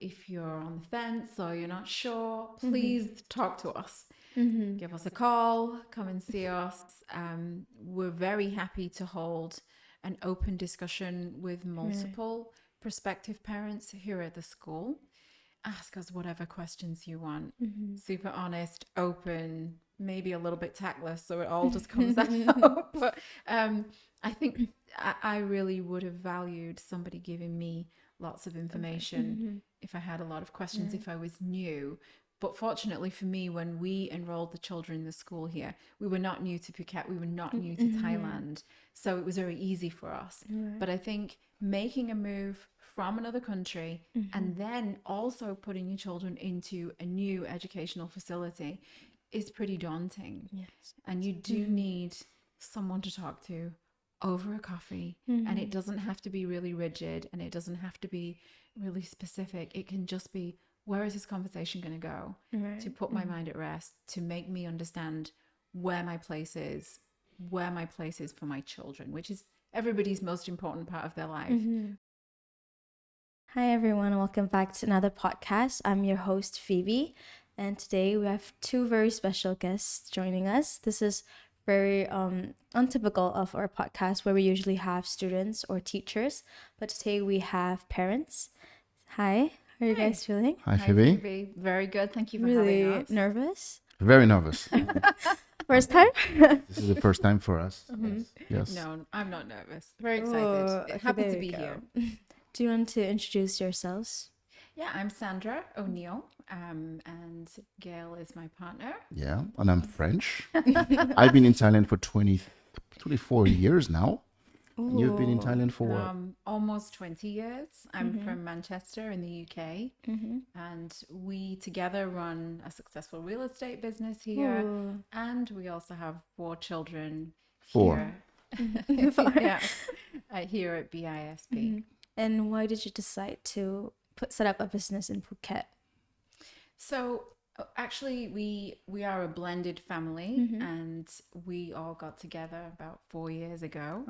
if you're on the fence or you're not sure, please talk to us. Give us a call, come and see us. We're very happy to hold an open discussion with multiple prospective parents here at the school. Ask us whatever questions you want. Super honest, open, maybe a little bit tactless, so it all just comes out. But I think I really would have valued somebody giving me lots of information if I had a lot of questions, if I was new. But fortunately for me, when we enrolled the children in the school here, we were not new to Phuket, we were not new to Thailand. So it was very easy for us. But I think making a move from another country and then also putting your children into a new educational facility is pretty daunting. Yes. And you do need someone to talk to over a coffee. And it doesn't have to be really rigid and it doesn't have to be really specific. It can just be, where is this conversation going to go? To put my mind at rest, to make me understand where my place is for my children, which is everybody's most important part of their life. Hi everyone, welcome back to another podcast. I'm your host Phoebe, and today we have two very special guests joining us. This is very untypical of our podcast where we usually have students or teachers, but today we have parents. Hi, how are you guys feeling? Hi, Phoebe. Phoebe. Very good. Thank you for Really having us. nervous? Very nervous. First time? This is the first time for us. Yes. No, I'm not nervous. Very excited. Okay, Happy there to be you go. here. Do you want to introduce yourselves? Yeah, I'm Sandra O'Neill, and Gail is my partner. Yeah, and I'm French. I've been in Thailand for 24 years now. And you've been in Thailand for what? Almost 20 years. I'm from Manchester in the UK, and we together run a successful real estate business here, and we also have 4 children Four. here. Here at BISP. And why did you decide to set up a business in Phuket? So actually, we are a blended family, and we all got together about 4 years ago.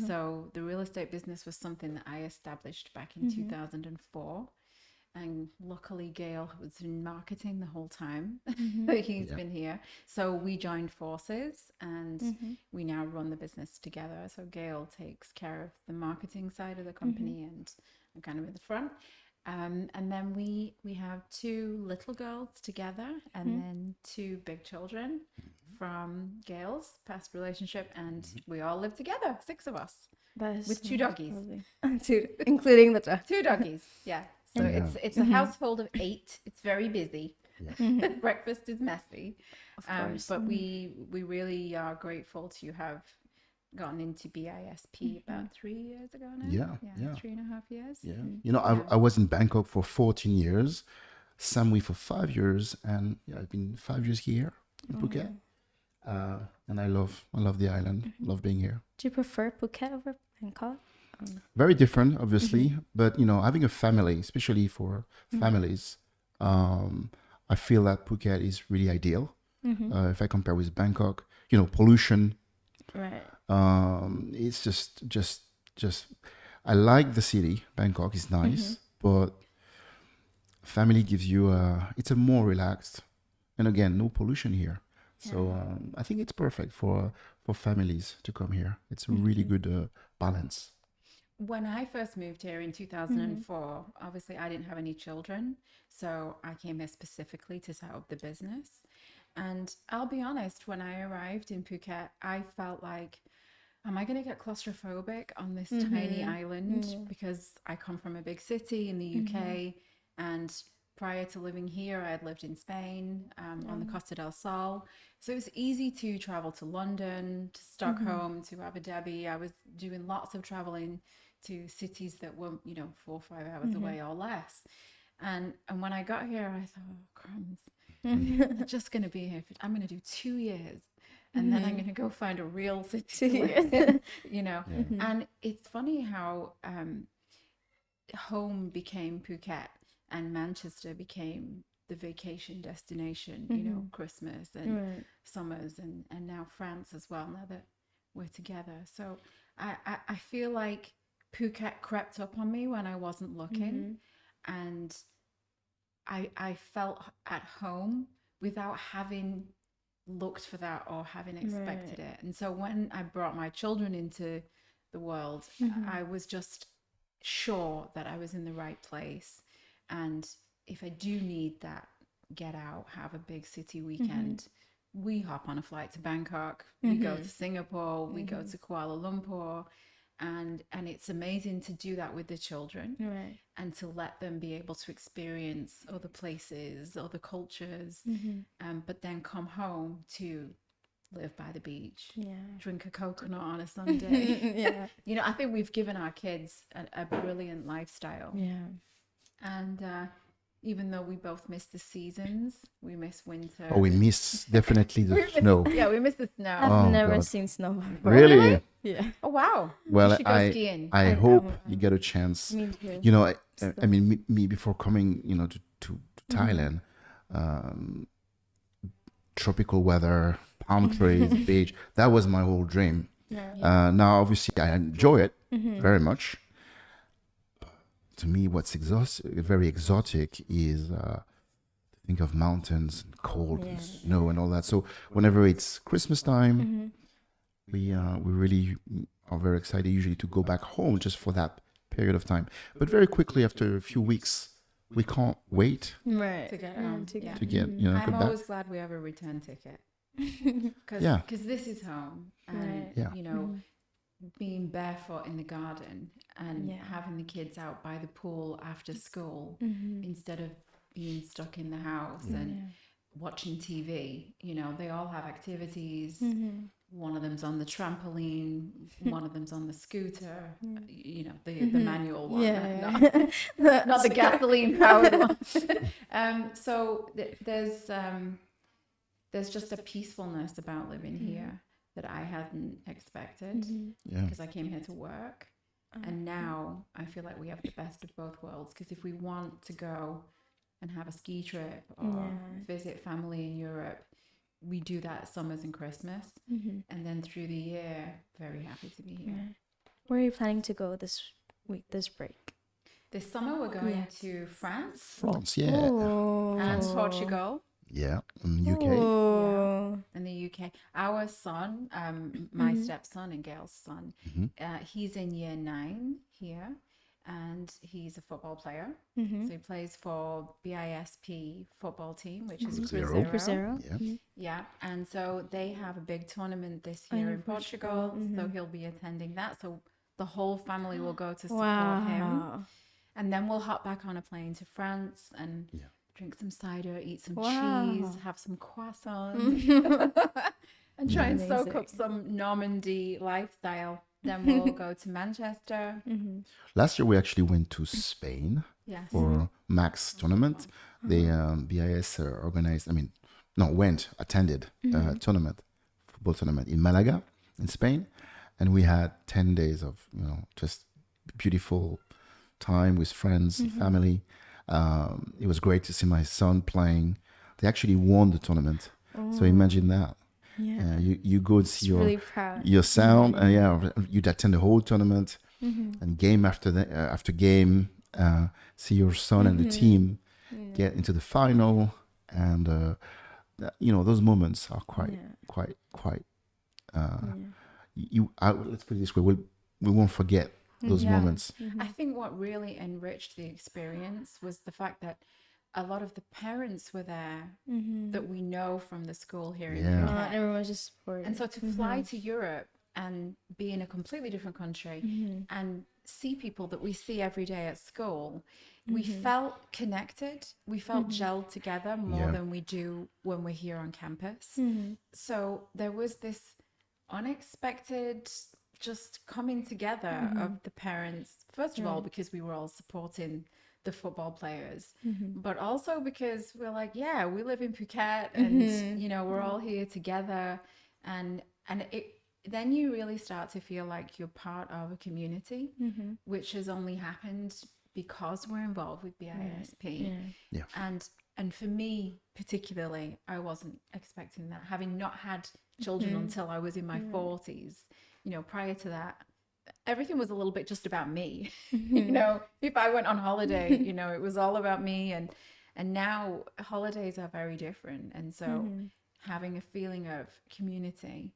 So the real estate business was something that I established back in 2004. And luckily, Gail was in marketing the whole time that he's been here. So we joined forces and we now run the business together. So Gail takes care of the marketing side of the company and I'm kind of in the front. And then we have 2 little girls together and then 2 big children from Gail's past relationship. And we all live together, 6 of us, with 2 doggies. Including the dog. 2 doggies, yeah. So it's a household of 8. It's very busy. Yes. Breakfast is messy. Of course. But we really are grateful to have gotten into BISP about 3 years ago now. Yeah. 3.5 years. Yeah. You know, I was in Bangkok for 14 years, Samui for 5 years, and I've been 5 years here in Phuket. And I love the island. Love being here. Do you prefer Phuket over Bangkok? Very different, obviously, but you know, having a family, especially for families, I feel that Phuket is really ideal. If I compare with Bangkok, you know, pollution. Right. It's just. I like the city. Bangkok is nice, but family gives you it's a more relaxed, and again, no pollution here. So I think it's perfect for families to come here. It's a really good balance. When I first moved here in 2004, obviously I didn't have any children. So I came here specifically to set up the business. And I'll be honest, when I arrived in Phuket, I felt like, am I going to get claustrophobic on this tiny island? Because I come from a big city in the UK. And prior to living here, I had lived in Spain on the Costa del Sol. So it was easy to travel to London, to Stockholm, to Abu Dhabi. I was doing lots of traveling to cities that were, 4 or 5 hours away or less. And when I got here, I thought, oh, crumbs. I'm just going to be here. I'm going to do 2 years. And then I'm going to go find a real city to live, And it's funny how home became Phuket and Manchester became the vacation destination, Christmas and summers and now France as well, now that we're together. So I feel like Phuket crept up on me when I wasn't looking. And I felt at home without having looked for that or having expected it. And so when I brought my children into the world, I was just sure that I was in the right place. And if I do need that get out, have a big city weekend, we hop on a flight to Bangkok, we go to Singapore, we go to Kuala Lumpur, and it's amazing to do that with the children, and to let them be able to experience other places, other cultures, but then come home to live by the beach, drink a coconut on a Sunday. You know, I think we've given our kids a brilliant lifestyle. And even though we both miss the seasons, we miss winter. Oh, we miss definitely the snow. Yeah, we miss the snow. I've never seen snow before. Really? Yeah. Oh, wow. Well, You should go skiing. I hope you get a chance. Me too. You know, I mean, me before coming, you know, to Thailand, tropical weather, palm trees, beach. That was my whole dream. Now, obviously, I enjoy it very much. To me, what's very exotic is think of mountains and cold and snow and all that. So whenever it's Christmas time, we really are very excited usually to go back home just for that period of time. But very quickly after a few weeks, we can't wait Right. To get to get you know I'm go back. always glad we have a return ticket. Because Yeah. this is home. And, Yeah. you know, being barefoot in the garden and having the kids out by the pool after school instead of being stuck in the house and watching TV. You know, they all have activities. One of them's on the trampoline, one of them's on the scooter, you know, the manual one, not the gasoline powered one. So there's just a peacefulness about living here that I hadn't expected, because I came here to work. And now I feel like we have the best of both worlds, because if we want to go and have a ski trip or visit family in Europe, we do that summers and Christmas. And then through the year, very happy to be here. Where are you planning to go this break? This summer we're going to France Yeah. and Portugal. Yeah, UK. In the UK. Our son, my stepson and Gail's son, he's in year 9 here, and he's a football player. So he plays for BISP football team, which is Cruzeiro. Yeah, and so they have a big tournament this year in Portugal, so he'll be attending that. So the whole family will go to support him. And then we'll hop back on a plane to France and drink some cider, eat some cheese, have some croissants, and try and soak up some Normandy lifestyle. Then we'll go to Manchester. Last year we actually went to Spain for Max tournament. The BIS attended a football tournament in Malaga in Spain, and we had 10 days of just beautiful time with friends and family. It was great to see my son playing. They actually won the tournament. So imagine that. You go and see your son, and you'd attend the whole tournament, and game after game, see your son and the team get into the final, and those moments are quite. Let's put it this way: we won't forget those moments. I think what really enriched the experience was the fact that a lot of the parents were there that we know from the school here in Phuket. Everyone was just supporting. And so to fly to Europe and be in a completely different country and see people that we see every day at school, we felt connected. We felt gelled together more than we do when we're here on campus. So there was this unexpected just coming together of the parents, first of all, because we were all supporting the football players, but also because we're like, we live in Phuket, and we're all here together, and then you really start to feel like you're part of a community, which has only happened because we're involved with BISP. And for me particularly, I wasn't expecting that, having not had children until I was in my 40s. Prior to that, everything was a little bit just about me. If I went on holiday, it was all about me. And And now holidays are very different. And so having a feeling of community,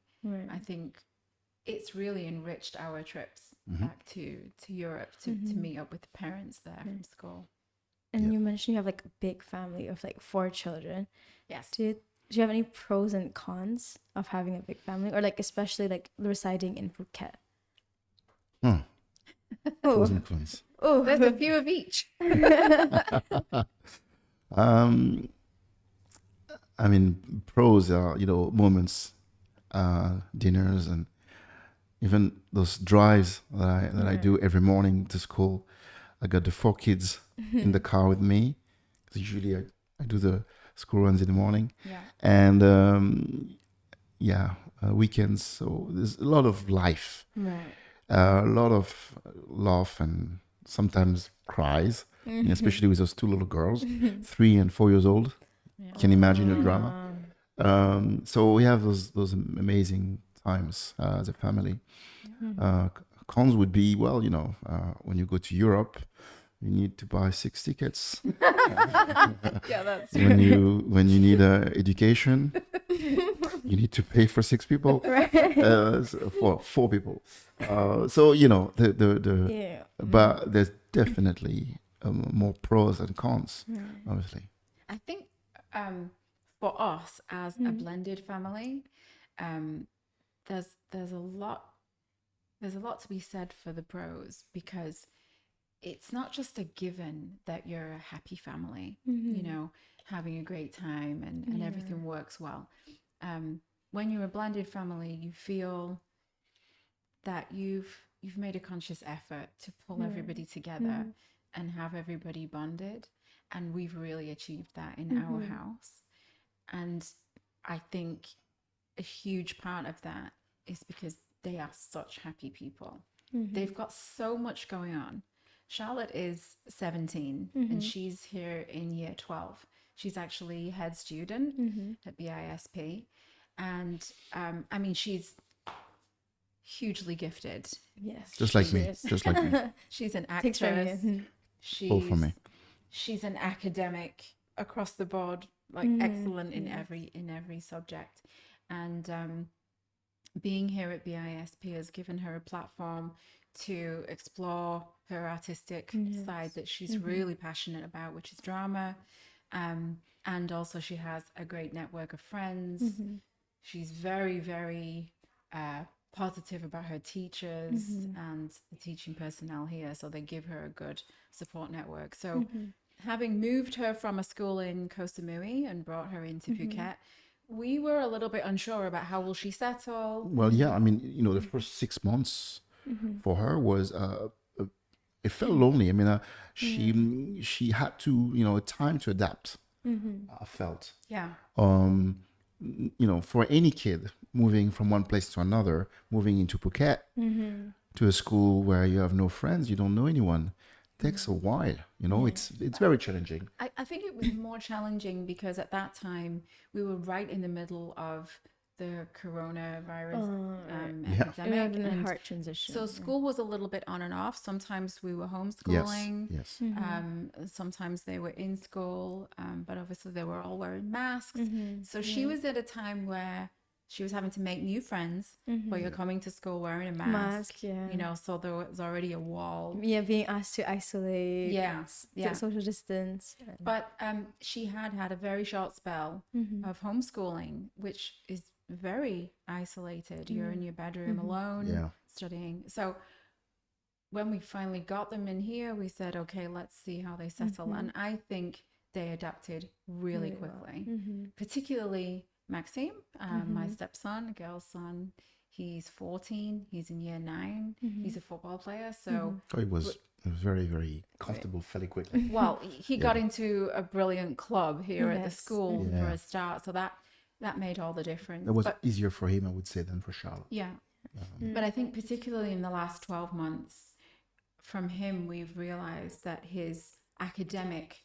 I think it's really enriched our trips back to Europe to meet up with the parents there from school. And you mentioned you have like a big family of like 4 children. Yes. Do you have any pros and cons of having a big family, or like especially like residing in Phuket? Pros and cons. Oh, There's a few of each. I mean, pros are, moments, dinners, and even those drives that I do every morning to school. I got the 4 kids in the car with me. 'Cause usually I do the school runs in the morning. Yeah. And weekends. So there's a lot of life, right. a lot of laugh and sometimes cries, especially with those 2 little girls, 3 and 4 years old. Yeah. Can you imagine the drama? So we have those amazing times as a family. Cons would be, well, when you go to Europe, you need to buy 6 tickets. Yeah, that's when you need education, you need to pay for 6 people, for 4 people. So but there's definitely more pros and cons, obviously. I think for us as a blended family, there's a lot to be said for the pros, because it's not just a given that you're a happy family, having a great time and everything works well. When you're a blended family, you feel that you've made a conscious effort to pull everybody together and have everybody bonded. And we've really achieved that in our house. And I think a huge part of that is because they are such happy people. They've got so much going on. Charlotte is 17 and she's here in year 12. She's actually head student at BISP. And I mean, she's hugely gifted. Yes. Just like me. She's an Takes from actress. you. All for me. She's an academic across the board, like excellent in every subject. And being here at BISP has given her a platform to explore her artistic side that she's really passionate about, which is drama. And also she has a great network of friends. She's very, very positive about her teachers and the teaching personnel here. So they give her a good support network. So having moved her from a school in Koh Samui and brought her into Phuket, we were a little bit unsure about how will she settle. Well, yeah, I mean, the first 6 months for her was it felt lonely. I mean, she had to time to adapt. I felt. Yeah. For any kid moving from one place to another, moving into Phuket to a school where you have no friends, you don't know anyone, takes a while. It's very challenging. I think it was more challenging because at that time we were right in the middle of the coronavirus epidemic, And a and hard transition. so school was a little bit on and off. Sometimes we were homeschooling. Yes. Sometimes they were in school, but obviously they were all wearing masks. So she was at a time where she was having to make new friends, but you're coming to school wearing a mask. So there was already a wall. Yeah, being asked to isolate. Social distance. But she had a very short spell of homeschooling, which is very isolated. You're in your bedroom alone studying. So when we finally got them in here, we said, okay, let's see how they settle. And I think they adapted really quickly, particularly Maxime, my stepson, Gail's son. He's 14. He's in year 9. He's a football player. So It was very, very comfortable fairly quickly. well, he got into a brilliant club here at the school for a start. So that made all the difference. That was easier for him, I would say, than for Charlotte. Yeah. But I think particularly in the last 12 months, from him, we've realized that his academic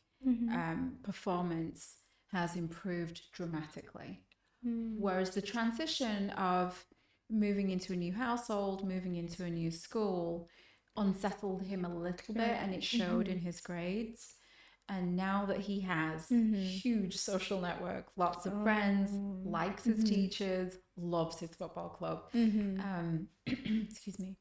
performance has improved dramatically. Whereas the transition of moving into a new household, moving into a new school, unsettled him a little bit, and it showed in his grades. And now that he has huge social network, lots of friends, likes his teachers, loves his football club, excuse me,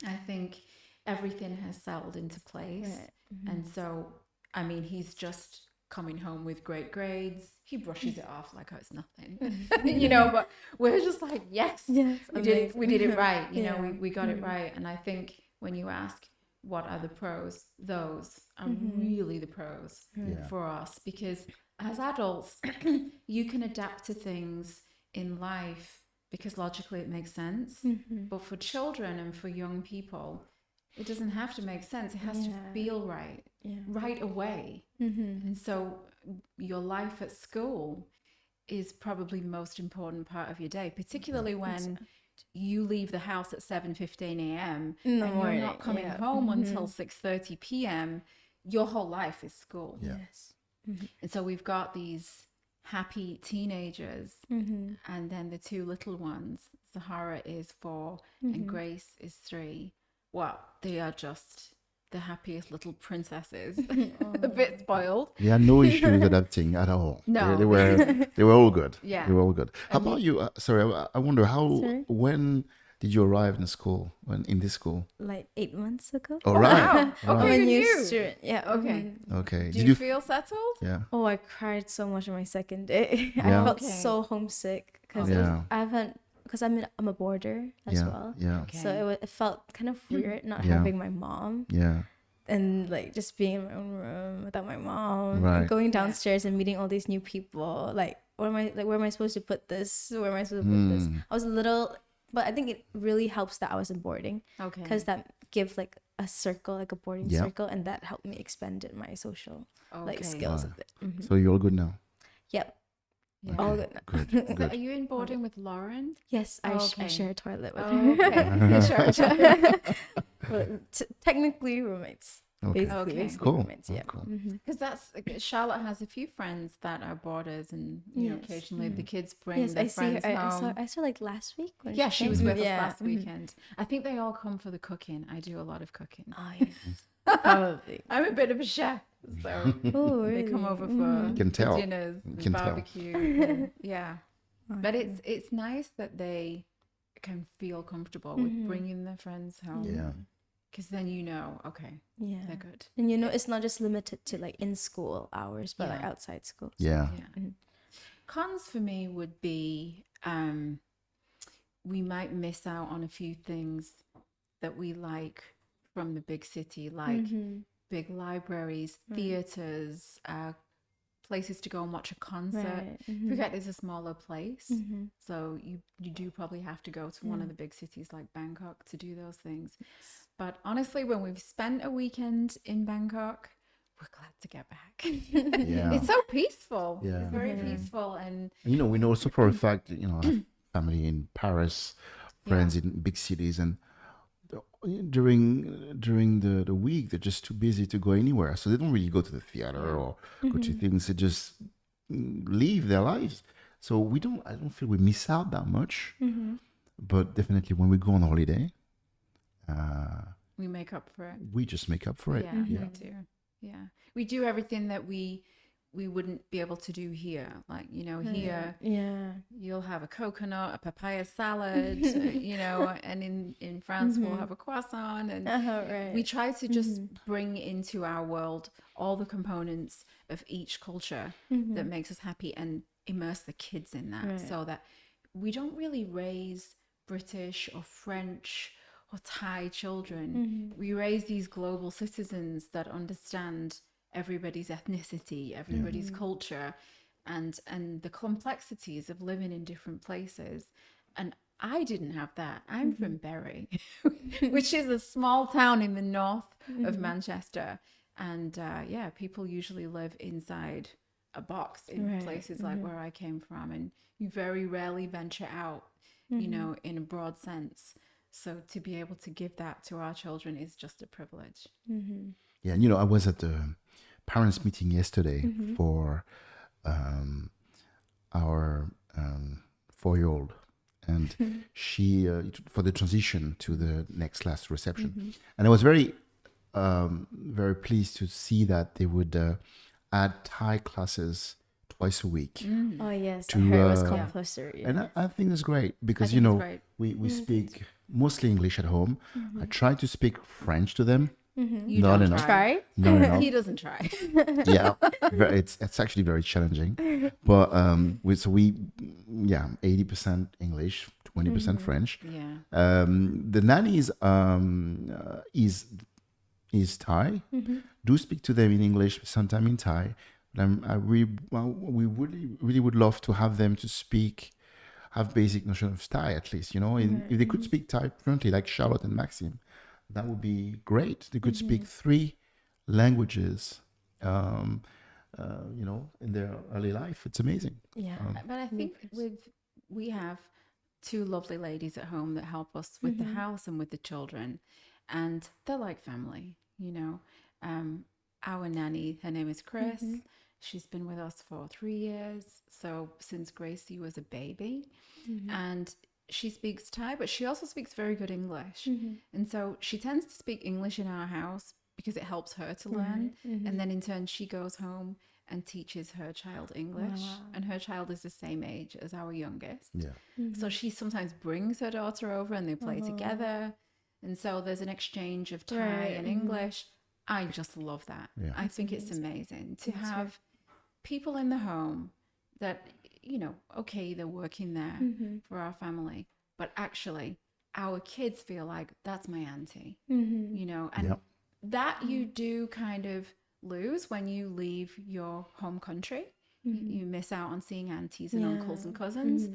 I think everything has settled into place. Right. And so, I mean, he's just coming home with great grades. He brushes it off like, oh, it's nothing, you know, but we're just like, yes, we did it right. You know, we got it right. And I think when you ask, what are the pros? Those are really the pros for us, because as adults, you can adapt to things in life because logically it makes sense. But for children and for young people, it doesn't have to make sense. It has to feel right, right away. And so your life at school is probably the most important part of your day, particularly when you leave the house at 7:15 a.m. and you're not coming home until 6:30 p.m. Your whole life is school. Yes. And so we've got these happy teenagers, and then the two little ones. Zahara is 4 and Grace is 3. Well, they are just the happiest little princesses. A bit spoiled. Yeah, no issue with adapting at all. No. They were all good. Yeah. They were all good. How about you? I wonder when did you arrive in school? In this school? Like 8 months ago. All right. Wow. All Okay, right. I'm a new you. student. Yeah. Okay. Okay. Do you feel settled? Yeah. Oh, I cried so much on my second day. I Yeah. felt Okay. so homesick because Yeah. I'm a boarder as Yeah. well. Yeah. Okay. So it felt kind of weird not Yeah. having my mom Yeah. and like just being in my own room without my mom. Right. And going downstairs and meeting all these new people. Like where am I supposed to put this? Where am I supposed to put this? I was a little, but I think it really helps that I was in boarding Okay. because that gives like a circle, like a boarding Yeah. circle, and that helped me expand in my social like Okay. skills Wow. a bit. So you're all good now. Yep. Yeah. All good now. Good. So Good. are you in boarding with Lauren? Yes, I Okay. share a toilet with Oh, her. okay. Sure. But technically roommates. Okay. Basically, Okay. basically Cool. roommates. Oh, Yeah. cool. Because Charlotte has a few friends that are boarders, and you know, Yes. occasionally the kids bring Yes, their I see. Her. friends home. I saw like last week. When Yeah, she was came. with us Yeah. last weekend. I think they all come for the cooking. I do a lot of cooking. Oh yes, probably. I'm a bit of a chef, so Oh, they really? come over for Can tell. dinners and Can tell. barbecue. and- yeah, but it's nice that they can feel comfortable with bringing their friends home. Yeah. Because then you know, okay, Yeah. they're good. And you know, it's not just limited to like in school hours, but like Yeah. outside school. Yeah. Yeah. Cons for me would be we might miss out on a few things that we like from the big city, like big libraries, theaters, places to go and watch a concert. Right. Phuket is a smaller place, so you do probably have to go to one of the big cities like Bangkok to do those things. But honestly, when we've spent a weekend in Bangkok, we're glad to get back. Yeah. It's so peaceful. Yeah. It's very peaceful, and And, you know, we know also for a fact, you know, I have family in Paris, friends in big cities, and during the week they're just too busy to go anywhere, so they don't really go to the theater or go to things. They just live their lives. So I don't feel we miss out that much, but definitely when we go on holiday, we make up for it. we just make up for it. Yeah, we do. Yeah, we do everything that we wouldn't be able to do here. Like, you know, here Yeah. you'll have a coconut, a papaya salad, you know, and in France we'll have a croissant, and Right. we try to just bring into our world all the components of each culture that makes us happy and immerse the kids in that, so that we don't really raise British or French or Thai children. We raise these global citizens that understand everybody's ethnicity, everybody's culture, and the complexities of living in different places. And I didn't have that. I'm from Bury, which is a small town in the north of Manchester. And people usually live inside a box in places like where I came from. And you very rarely venture out, you know, in a broad sense. So to be able to give that to our children is just a privilege. Yeah, and you know, I was at the parents' meeting yesterday for our 4-year-old, and she for the transition to the next class reception, and I was very very pleased to see that they would add Thai classes twice a week. Oh yes, To, I heard it was uh, compulsory. And I think that's great because, think it's great. we speak mostly English at home. I try to speak French to them. You Not don't enough. Try? Not enough. He doesn't try. Yeah, it's actually very challenging. But we 80% English, 20% French. Yeah. The nanny is Thai. Do speak to them in English, sometimes in Thai. But we really would love to have them to have basic notion of Thai at least. If they could speak Thai fluently, like Charlotte and Maxime, that would be great. They could speak 3 languages, in their early life. It's amazing. Yeah. But I think we have 2 lovely ladies at home that help us with the house and with the children, and they're like family. Our nanny, her name is Chris. She's been with us for 3 years, so since Gracie was a baby, and she speaks Thai, but she also speaks very good English. And so she tends to speak English in our house because it helps her to learn. And then in turn, she goes home and teaches her child English. And her child is the same age as our youngest. Yeah. So she sometimes brings her daughter over and they play together. And so there's an exchange of Thai and English. I just love that. Yeah. I think it's amazing to have people in the home that, okay, they're working there for our family, but actually our kids feel like that's my auntie, and that you do kind of lose when you leave your home country. You miss out on seeing aunties and uncles and cousins.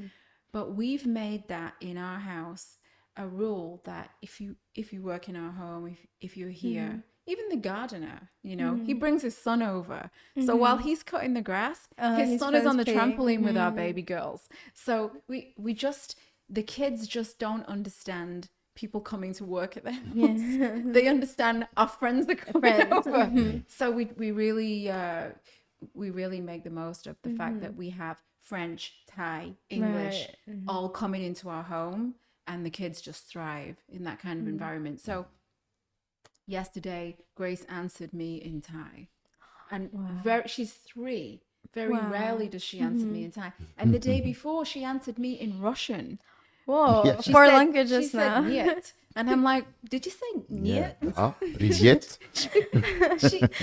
But we've made that in our house a rule that if you work in our home, if you're here, even the gardener, he brings his son over. So while he's cutting the grass, his son is on the trampoline with our baby girls. So the kids just don't understand people coming to work at their house. They understand our friends are coming over. So we really make the most of the fact that we have French, Thai, English all coming into our home, and the kids just thrive in that kind of environment. So yesterday, Grace answered me in Thai, and she's 3. Very rarely does she answer me in Thai. And the day before, she answered me in Russian. Whoa, Yeah. 4 languages she now. said niet. And I'm like, did you say niet? Riziet.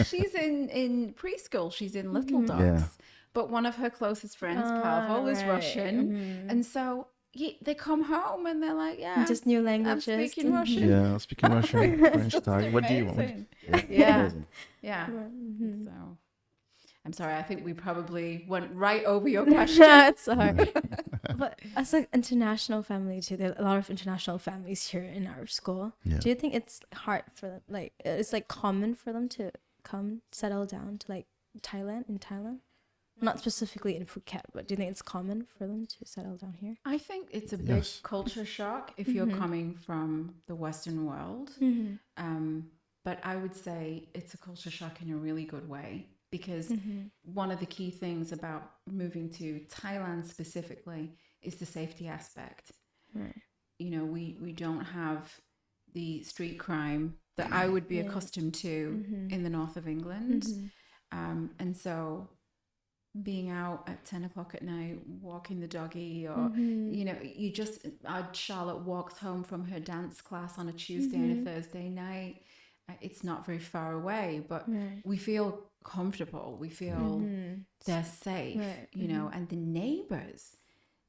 She's in preschool. She's in Little Dogs. But one of her closest friends, Pavel, is Russian. And so they come home and they're like, just new languages. I'm speaking Russian. Yeah, speaking Russian, French, Thai. What do you want? Yeah. So I'm sorry. I think we probably went right over your question. It's hard. But as an international family too, there are a lot of international families here in our school. Yeah. Do you think it's hard for them? Like, it's like common for them to come settle down to like Thailand? Not specifically in Phuket, but do you think it's common for them to settle down here? I think it's a big culture shock if you're coming from the Western world. But I would say it's a culture shock in a really good way, because one of the key things about moving to Thailand specifically is the safety aspect. Right. We don't have the street crime that I would be accustomed to in the north of England. And so being out at 10 o'clock at night, walking the doggy, or, Charlotte walks home from her dance class on a Tuesday and a Thursday night. It's not very far away, but we feel comfortable. We feel they're safe, and the neighbors,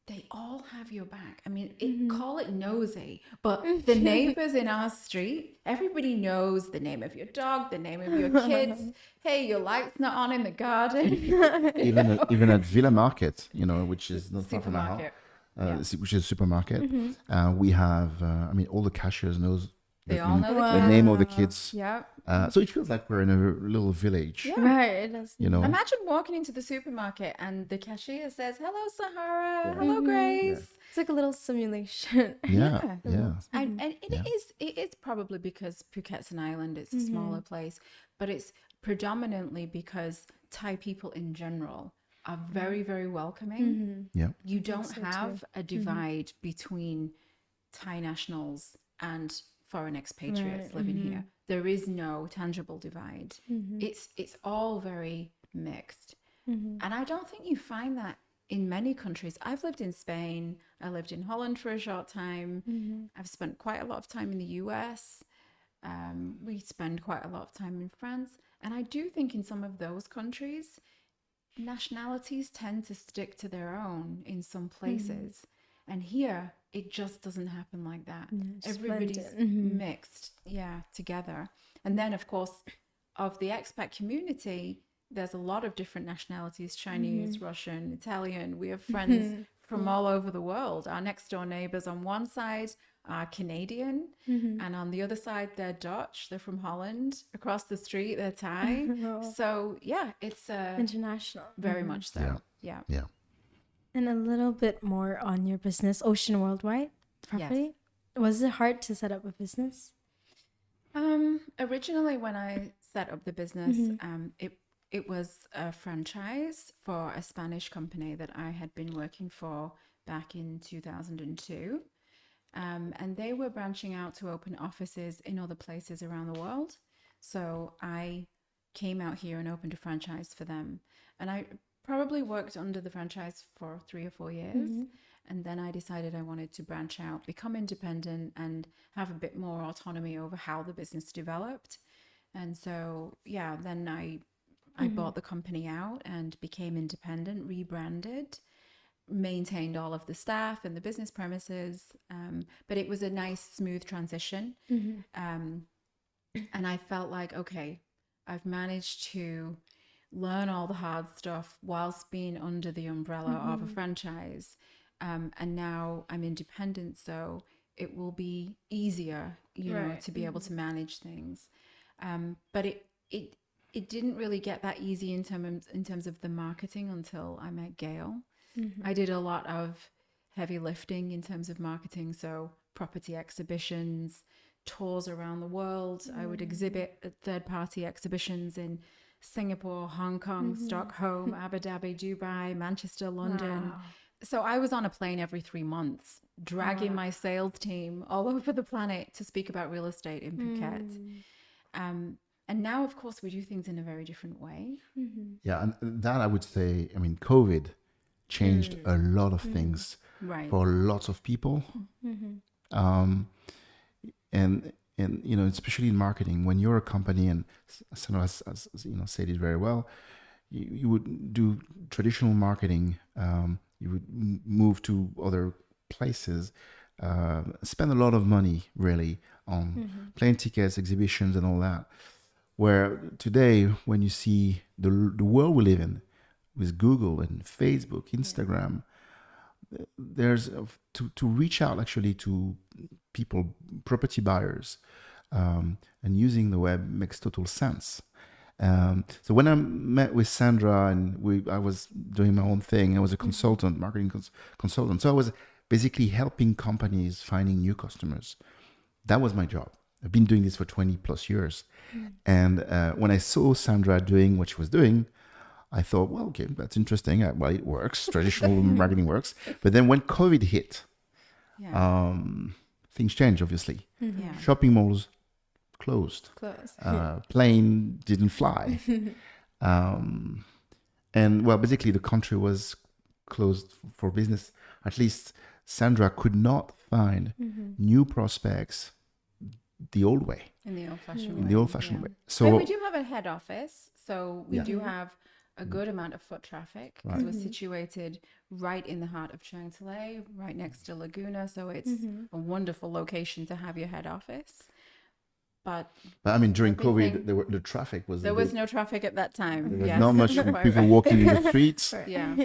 they all have your back. I mean, call it nosy, but the neighbors in our street, everybody knows the name of your dog, the name of your kids. Hey, your light's not on in the garden. Even at Villa Market, which is not far from our house, Supermarket. which is a supermarket. We have, all the cashiers knows They all know the name of the kids. Yeah. So it feels like we're in a little village. Yeah. Right. It does. Imagine walking into the supermarket and the cashier says, "Hello, Sahara. Hello, Grace." It's like a little simulation. Yeah. And it is probably because Phuket's an island. It's a smaller place, but it's predominantly because Thai people in general are very, very welcoming. Yeah. You don't have a divide between Thai nationals and foreign expatriates living here. there is no tangible divide. It's all very mixed. And I don't think you find that in many countries. I've lived in Spain. I lived in Holland for a short time. I've spent quite a lot of time in the US. We spend quite a lot of time in France. And I do think in some of those countries, nationalities tend to stick to their own in some places. And here, it just doesn't happen like that. Everybody's mixed, together. And then, of course, of the expat community, there's a lot of different nationalities: Chinese, Russian, Italian. We have friends from all over the world. Our next door neighbors on one side are Canadian, and on the other side, they're Dutch. They're from Holland. Across the street, they're Thai. So, yeah, it's international. Very much so. Yeah. And a little bit more on your business, Ocean Worldwide property. Yes. Was it hard to set up a business? Originally, when I set up the business, it was a franchise for a Spanish company that I had been working for back in 2002. And they were branching out to open offices in other places around the world. So I came out here and opened a franchise for them. And I probably worked under the franchise for 3 or 4 years. And then I decided I wanted to branch out, become independent, and have a bit more autonomy over how the business developed. And so, then I bought the company out and became independent, rebranded, maintained all of the staff and the business premises. But it was a nice, smooth transition. And I felt like, okay, I've managed to learn all the hard stuff whilst being under the umbrella of a franchise. And now I'm independent, so it will be easier, you know, to be able to manage things. But it didn't really get that easy in terms of the marketing until I met Gael. I did a lot of heavy lifting in terms of marketing, so property exhibitions, tours around the world. I would exhibit at third-party exhibitions in Singapore, Hong Kong, Stockholm, Abu Dhabi, Dubai, Manchester, London. Wow. So I was on a plane every 3 months, dragging my sales team all over the planet to speak about real estate in Phuket. And now, of course, we do things in a very different way. Yeah, and that I would say, I mean, COVID changed a lot of things for lots of people. And you know, especially in marketing, when you're a company, and Sandra has you know, said it very well, you would do traditional marketing, you would move to other places, spend a lot of money really on plane tickets, exhibitions and all that. Where today, when you see the world we live in with Google and Facebook, Instagram, there's to reach out actually to people, property buyers, and using the web makes total sense. So when I met with Sandra and I was doing my own thing, I was a consultant, marketing consultant. So I was basically helping companies finding new customers. That was my job. I've been doing this for 20 plus years. And when I saw Sandra doing what she was doing, I thought, well, okay, that's interesting. Well, it works. Traditional marketing works. But then when COVID hit, things changed, obviously. Shopping malls closed. Plane didn't fly. And, well, basically the country was closed for business. At least Sandra could not find new prospects the old way. In the old-fashioned way. In the old-fashioned way. So we do have a head office. So we do have a good amount of foot traffic because we're situated right in the heart of Chiang Mai, right next to Laguna. So it's a wonderful location to have your head office. But I mean, during COVID, the traffic was... There was no traffic at that time. There was not much people walking in the streets.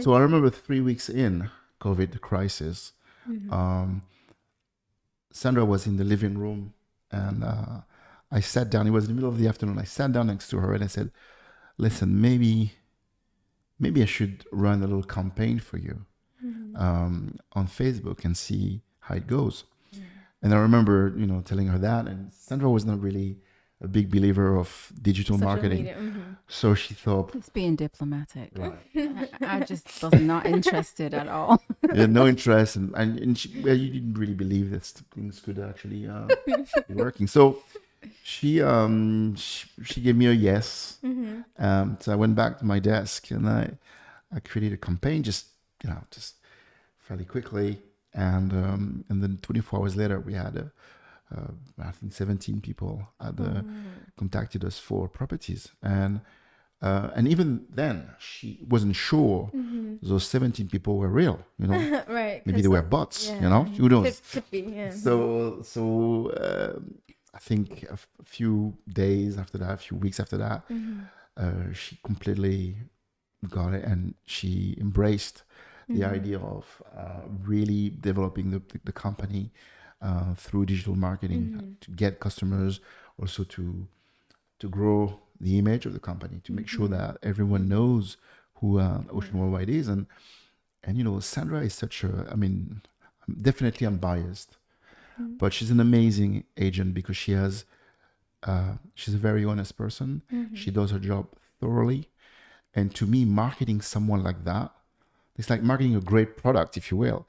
So I remember 3 weeks in COVID crisis, Sandra was in the living room and I sat down. It was in the middle of the afternoon. I sat down next to her and I said, listen, maybe I should run a little campaign for you on Facebook and see how it goes. And I remember, you know, telling her that, and Sandra was not really a big believer of digital marketing. So she thought... It's being diplomatic. Right. I just was not interested at all. Yeah, no interest. And you didn't really believe that things could actually be working. So she gave me a yes. So I went back to my desk and I created a campaign just fairly quickly, and then 24 hours later we had I think 17 people had contacted us for properties, and even then she wasn't sure those 17 people were real, Right. maybe they were bots, yeah. who knows. Could be, yeah. So I think a few days after that, a few weeks after that, she completely got it, and she embraced the idea of really developing the company through digital marketing to get customers, also to grow the image of the company, to make sure that everyone knows who Ocean Worldwide is. And Sandra is I'm definitely unbiased, but she's an amazing agent because she's a very honest person. She does her job thoroughly. And to me, marketing someone like that, it's like marketing a great product, if you will.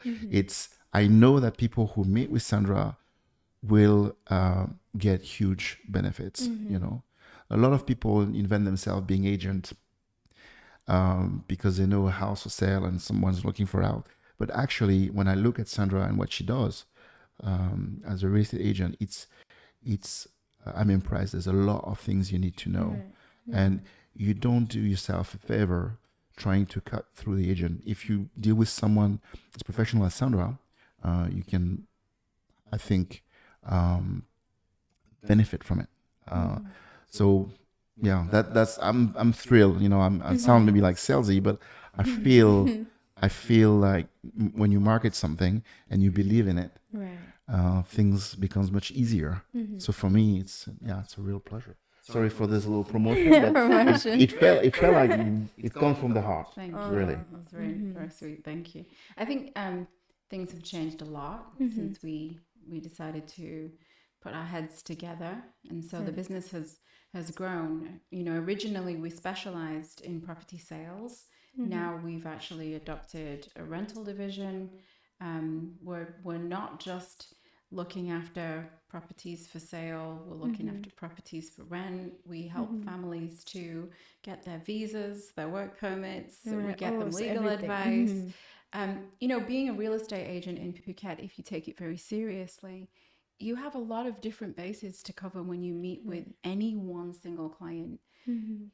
I know that people who meet with Sandra will get huge benefits. A lot of people invent themselves being agent because they know a house for sale and someone's looking for out. But actually, when I look at Sandra and what she does as a real estate agent, I'm impressed. There's a lot of things you need to know, and you don't do yourself a favor trying to cut through the agent. If you deal with someone as professional as Sandra, you can, I think, benefit from it. So yeah, that's I'm thrilled. I sound maybe like salesy, but I feel like when you market something and you believe in it, things becomes much easier. So for me, it's a real pleasure. Sorry for this little promotion, but it felt like it comes from the heart. Thank you. Really. That's very, very sweet. Thank you. I think things have changed a lot since we decided to put our heads together, and so the business has grown. Originally we specialized in property sales. Now we've actually adopted a rental division. We're not just looking after properties for sale, we're looking after properties for rent. We help families to get their visas, their work permits, we get them legal advice. Being a real estate agent in Phuket, if you take it very seriously, you have a lot of different bases to cover when you meet with any one single client.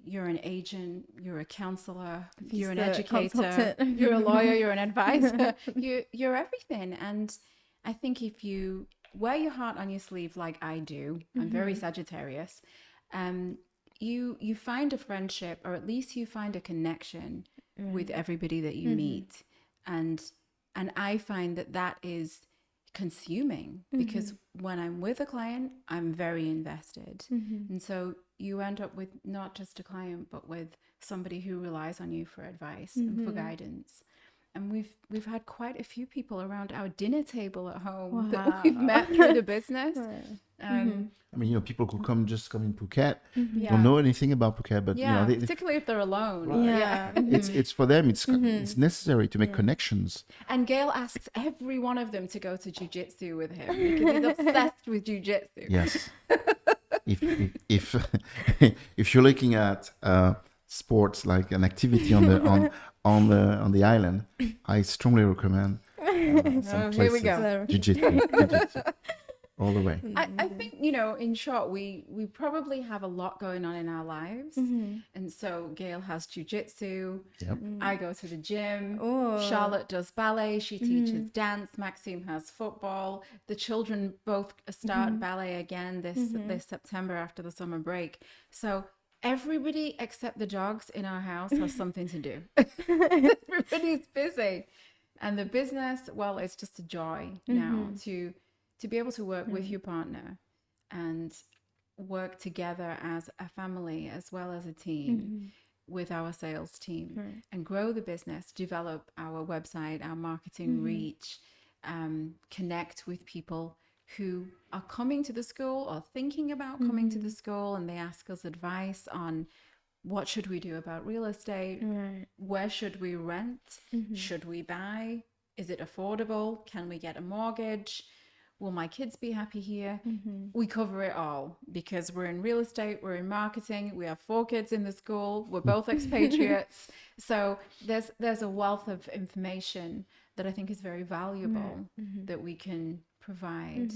You're an agent, you're a counselor, you're an educator, you're a lawyer, you're an advisor, you're everything. And I think if you wear your heart on your sleeve like I do, I'm very Sagittarius, you find a friendship, or at least you find a connection with everybody that you meet. And I find that is consuming, because when I'm with a client, I'm very invested. And so you end up with not just a client, but with somebody who relies on you for advice and for guidance. And we've had quite a few people around our dinner table at home that we've met through the business. People could come in Phuket, don't know anything about Phuket, but particularly if they're alone. It's for them. It's necessary to make connections. And Gail asks every one of them to go to jiu-jitsu with him because he's obsessed with jiu-jitsu. Yes. if you're looking at sports like an activity on the island, I strongly recommend some places. Here we go. Jiu-jitsu. All the way. I think, in short, we probably have a lot going on in our lives. And so Gail has jiu-jitsu. Yep. I go to the gym. Charlotte does ballet. She teaches dance. Maxime has football. The children both start ballet again this September after the summer break. So everybody except the dogs in our house has something to do. Everybody's busy. And the business, well, it's just a joy now to be able to work with your partner and work together as a family as well as a team with our sales team and grow the business, develop our website, our marketing reach, connect with people who are coming to the school or thinking about coming to the school, and they ask us advice on what should we do about real estate, where should we rent, should we buy, is it affordable, can we get a mortgage, will my kids be happy here? We cover it all because we're in real estate, we're in marketing, we have 4 kids in the school, we're both expatriates. So there's a wealth of information that I think is very valuable that we can provide.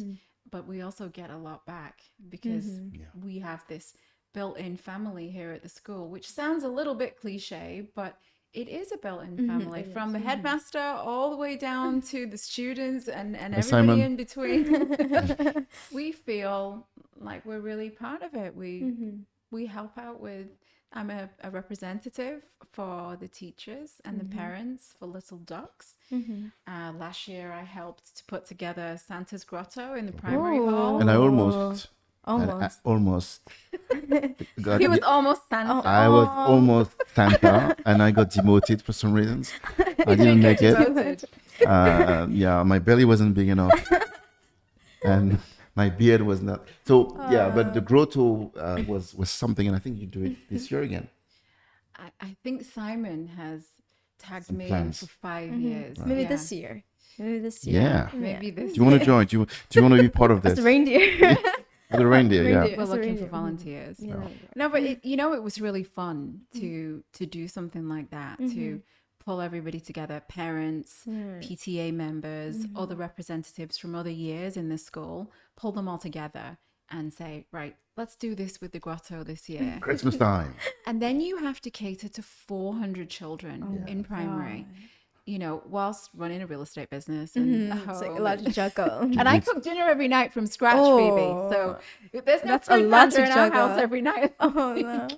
But we also get a lot back because we have this built-in family here at the school, which sounds a little bit cliche, but it is a built-in family from the headmaster all the way down to the students and everybody Simon. in between. We feel like we're really part of it. We help out with, I'm a representative for the teachers and the parents for Little Ducks. Last year I helped to put together Santa's Grotto in the primary hall. And I almost got He was almost Santa. I was almost Santa, and I got demoted for some reasons. I didn't make it. Demoted. My belly wasn't big enough, and my beard was not. So but the grotto was something, and I think you do it this year again. I think Simon has tagged Some me plans. in for 5 years. Maybe Yeah. this year. Yeah. Maybe this. Do you want to join? Do you want to be part of As this? the reindeer. The reindeer, yeah. Reindeer. We're As a looking for reindeer. volunteers. Yeah. No, but it was really fun to do something like that, to pull everybody together, parents, PTA members, other representatives from other years in the school, pull them all together and say, right, let's do this with the grotto this year. Christmas time. And then you have to cater to 400 children in primary. You know, whilst running a real estate business and a It's like a home lot and- to juggle. and I cook dinner every night from scratch, Oh. Phoebe. So there's no That's a food lot panda to in our house juggle. every night. Oh no.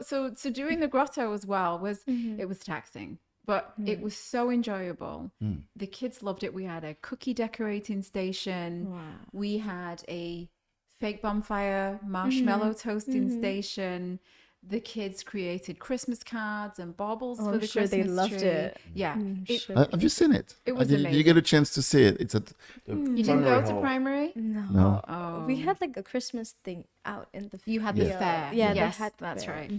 So doing the grotto as well was it was taxing, but it was so enjoyable. The kids loved it. We had a cookie decorating station. Wow. We had a fake bonfire marshmallow toasting station. The kids created Christmas cards and baubles Oh, for I'm the sure Christmas they loved tree. it. Yeah, it, Sure. Have you seen it? It was Did you amazing. get a chance to see it? It's at the you didn't go to hall. primary. No. Oh, We had like a Christmas thing out in the You had the field. fair. Yeah, yes, they had that's fair. right.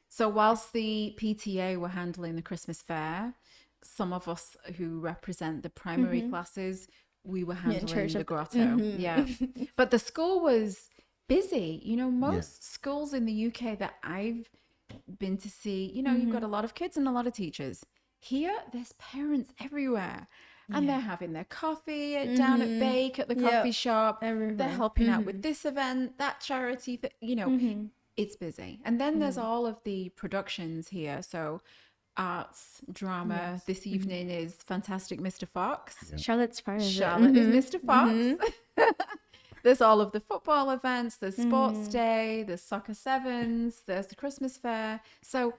So whilst the PTA were handling the Christmas fair, some of us who represent the primary classes, we were handling charge the of- grotto. Yeah. But the school was busy. You know, most schools in the UK that I've been to see, you know, you've got a lot of kids and a lot of teachers. Here, there's parents everywhere. And they're having their coffee down at Bake at the coffee shop. Everywhere. They're helping out with this event, that charity, you know, it's busy. And then there's all of the productions here. So arts, drama. This evening is Fantastic Mr. Fox. Charlotte's part of it. Charlotte is Mr. Fox. There's all of the football events, there's sports day, there's soccer sevens, there's the Christmas fair. So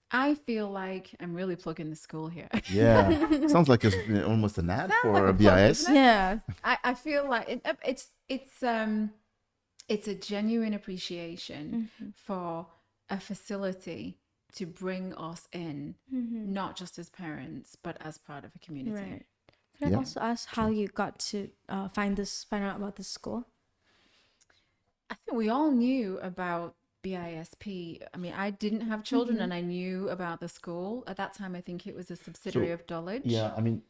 I feel like I'm really plugging the school here. Yeah. Sounds like almost an ad Sounds for like a a plug, BIS. isn't it? Yeah. I feel like it's a genuine appreciation for a facility to bring us in, not just as parents, but as part of a community. Right. Can I Yeah. also ask how you got to find out about this school? I think we all knew about BISP. I mean, I didn't have children and I knew about the school. At that time, I think it was a subsidiary So, of Dulwich. Yeah, I mean,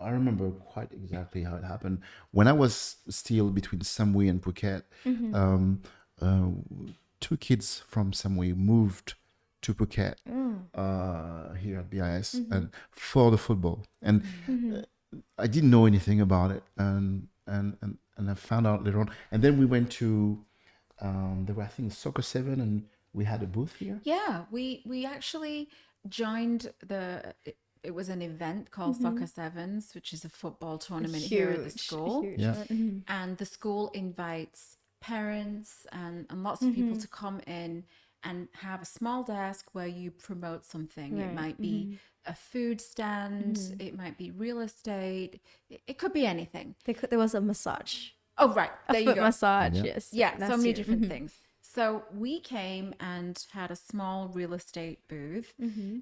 I remember quite exactly how it happened. When I was still between Samui and Phuket, 2 kids from Samui moved to Phuket here at BIS and for the football. And I didn't know anything about it, and I found out later on. And then we went to there were, I think, Soccer 7, and we had a booth here. Yeah, we actually joined it was an event called Soccer Sevens, which is a football tournament here at the school. Huge. Yeah. And the school invites parents and lots of people to come in and have a small desk where you promote something. It Right. might be a food stand, it might be real estate, it could be anything. There was a massage. Oh, right. There A you foot go. massage, Yeah. yes. Yeah, so last many year. different things. So we came and had a small real estate booth.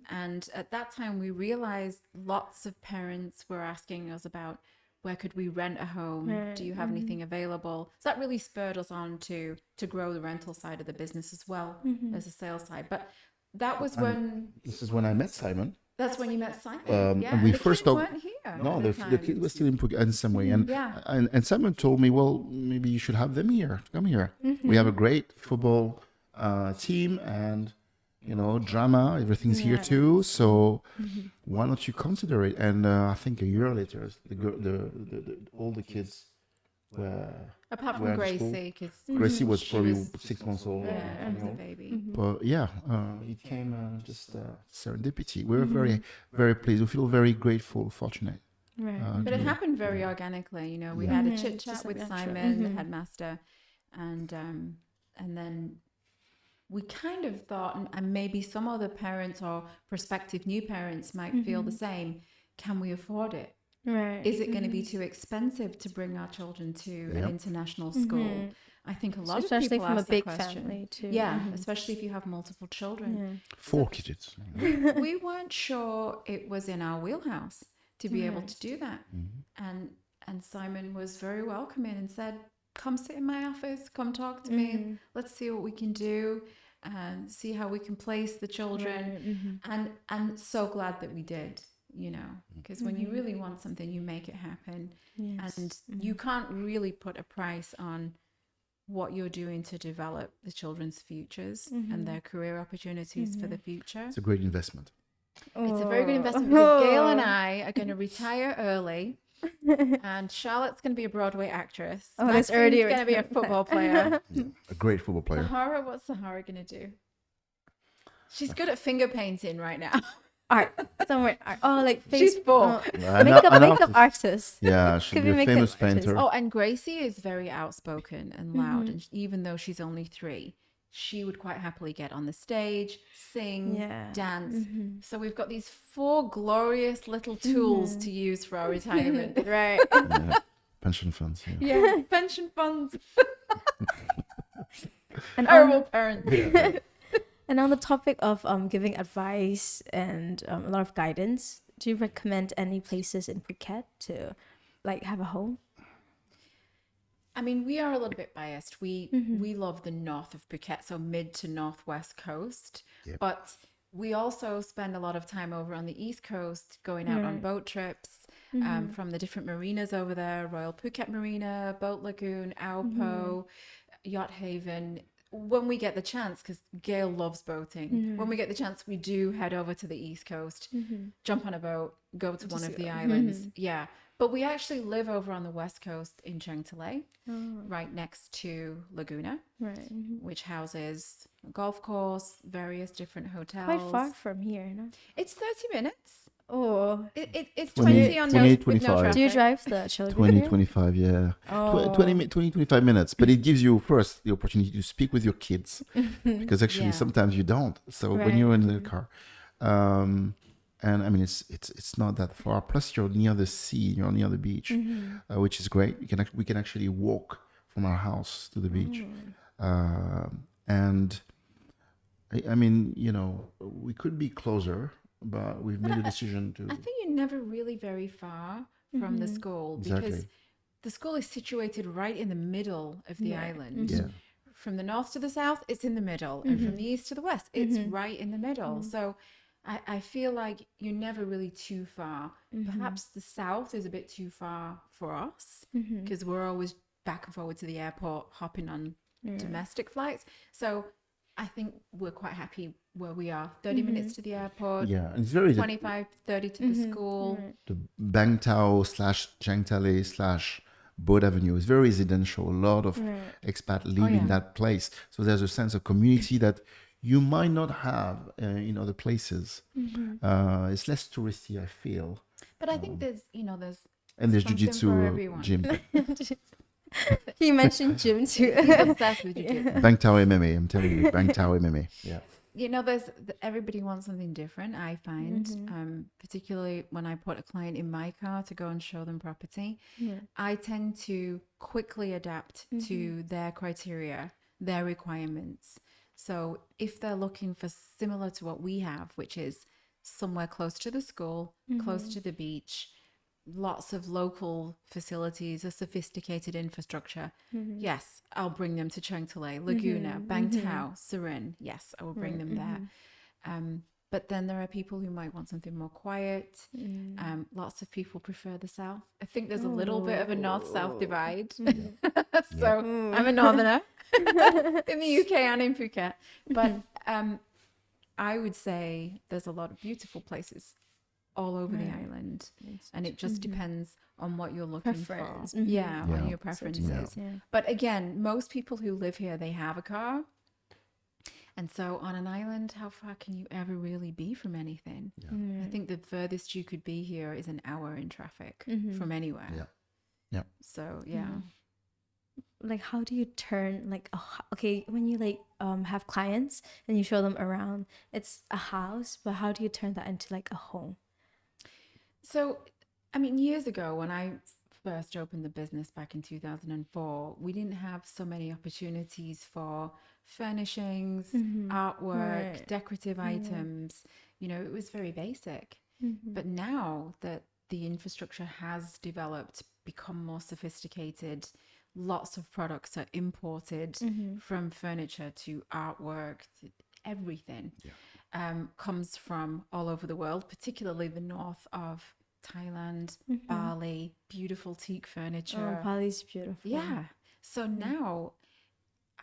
And at that time, we realized lots of parents were asking us about where could we rent a home? Right. Do you have anything available? So that really spurred us on to grow the rental side of the business as well as the sales side. But that was when, This is when I met Simon. That's when you met Simon. And we the first kids talked. weren't here. No, at the kids were still in Phuket in some way, Yeah. and Simon told me, well, maybe you should have them here. Come here. We have a great football team, and drama. Everything's here too. So why don't you consider it? And I think a year later, all the kids were. Apart were from at school. Gracie, because Gracie was she probably was 6 months old. yeah, as a baby. But yeah, it came just serendipity. We were very, very pleased. We feel very grateful, fortunate. Right. But it happened very organically. We had a chit chat Just with natural. Simon, the headmaster, and then we kind of thought, and maybe some other parents or prospective new parents might feel the same. Can we afford it? Right. Is it going to be too expensive to bring our children to an international school? I think a lot Especially of people from a ask big that question. family too. Yeah, especially if you have multiple children. 4 kids. We weren't sure it was in our wheelhouse to be able to do that. And Simon was very welcoming and said, come sit in my office, come talk to me. Let's see what we can do and see how we can place the children. And I'm so glad that we did. Because when you really want something, you make it happen. Yes. And you can't really put a price on what you're doing to develop the children's futures and their career opportunities for the future. It's a great investment. It's a very good investment because Gail and I are going to retire early, and Charlotte's going to be a Broadway actress. Oh, that's already going to be a football player. A great football player. What's Sahara going to do? She's good at finger painting right now. Art. Somewhere art. Oh, like She's full. Makeup artist. Yeah, she'll be a makeup famous artist. painter. Oh, and Gracie is very outspoken and loud. And even though she's only 3, she would quite happily get on the stage, sing, dance. So we've got these 4 glorious little tools to use for our retirement. Right. Yeah. Pension funds. Yeah, pension funds. And Terrible parents. And on the topic of giving advice and a lot of guidance, do you recommend any places in Phuket to have a home? I mean, we are a little bit biased. We love the north of Phuket, so mid to northwest coast. Yep. But we also spend a lot of time over on the east coast, going out on boat trips from the different marinas over there: Royal Phuket Marina, Boat Lagoon, Aupo, Yacht Haven. When we get the chance, because Gail loves boating, when we get the chance, we do head over to the east coast, jump on a boat, go to one of the islands. Yeah. But we actually live over on the west coast in Chiang Mai, right next to Laguna, which houses a golf course, various different hotels. Quite far from here, no? It's 30 minutes. Oh. It's 20, 20 on 20, with no 25. traffic. Do you drive the children? 20, here? 25, yeah. Oh. 20, 25 minutes. But it gives you first the opportunity to speak with your kids because actually sometimes you don't. So when you're in the car, and I mean, it's not that far. Plus you're near the sea, you're near the beach, which is great. We can actually walk from our house to the beach. And I mean, we could be closer, but we've made a decision to. I think you're never really very far from the school because the school is situated right in the middle of the island. Yeah. From the north to the south, it's in the middle. And from the east to the west, it's right in the middle. So I feel like you're never really too far. Perhaps the south is a bit too far for us because we're always back and forward to the airport, hopping on domestic flights. So I think we're quite happy where we are. 30 minutes to the airport. Yeah, and it's very 25, 30 to the school. the Bang Tao / Chang Tale / Boat Avenue is very residential. A lot of expats live in that place. So there's a sense of community that you might not have in other places. It's less touristy, I feel. But I think there's And there's something for jiu-jitsu everyone. gym. You mentioned gym too. Obsessed with jiu-jitsu. Bang Tao MMA, I'm telling you. Bang Tao MMA. Yeah. Everybody wants something different, I find, particularly when I put a client in my car to go and show them property. I tend to quickly adapt to their criteria, their requirements. So if they're looking for similar to what we have, which is somewhere close to the school, close to the beach, lots of local facilities, a sophisticated infrastructure. Yes, I'll bring them to Chiang Mai, Laguna, Bang Tao, Surin. Yes, I will bring them there. But then there are people who might want something more quiet. Lots of people prefer the south. I think there's a little bit of a north-south divide. So I'm a northerner in the UK and in Phuket. But I would say there's a lot of beautiful places all over the island. And it just depends on what you're looking for. Yeah, what your preference is. But again, most people who live here, they have a car. And so on an island, how far can you ever really be from anything? I think the furthest you could be here is an hour in traffic from anywhere. So, Like, how do you turn, like, okay, when you, like, have clients and you show them around, it's a house, but how do you turn that into, like, a home? So, I mean, years ago when I first opened the business back in 2004, we didn't have so many opportunities for furnishings, artwork, decorative items. You know, it was very basic. But now that the infrastructure has developed, become more sophisticated, lots of products are imported from furniture to artwork, to everything comes from all over the world, particularly the north of Thailand, Bali, beautiful teak furniture. Oh, Bali's beautiful. Yeah. So now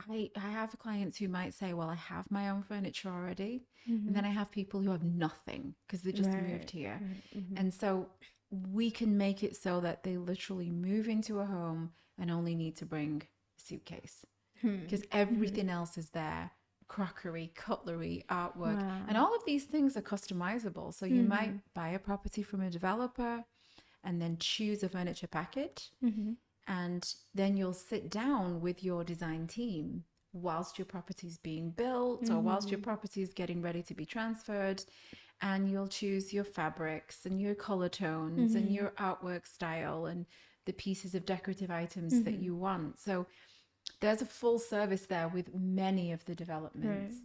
I have clients who might say, well, I have my own furniture already. And then I have people who have nothing because they just moved here. And so we can make it so that they literally move into a home and only need to bring a suitcase because everything else is there. Crockery, cutlery, artwork, and all of these things are customizable. So you might buy a property from a developer and then choose a furniture package, and then you'll sit down with your design team whilst your property is being built or whilst your property is getting ready to be transferred, and you'll choose your fabrics and your color tones and your artwork style and the pieces of decorative items that you want. So there's a full service there with many of the developments.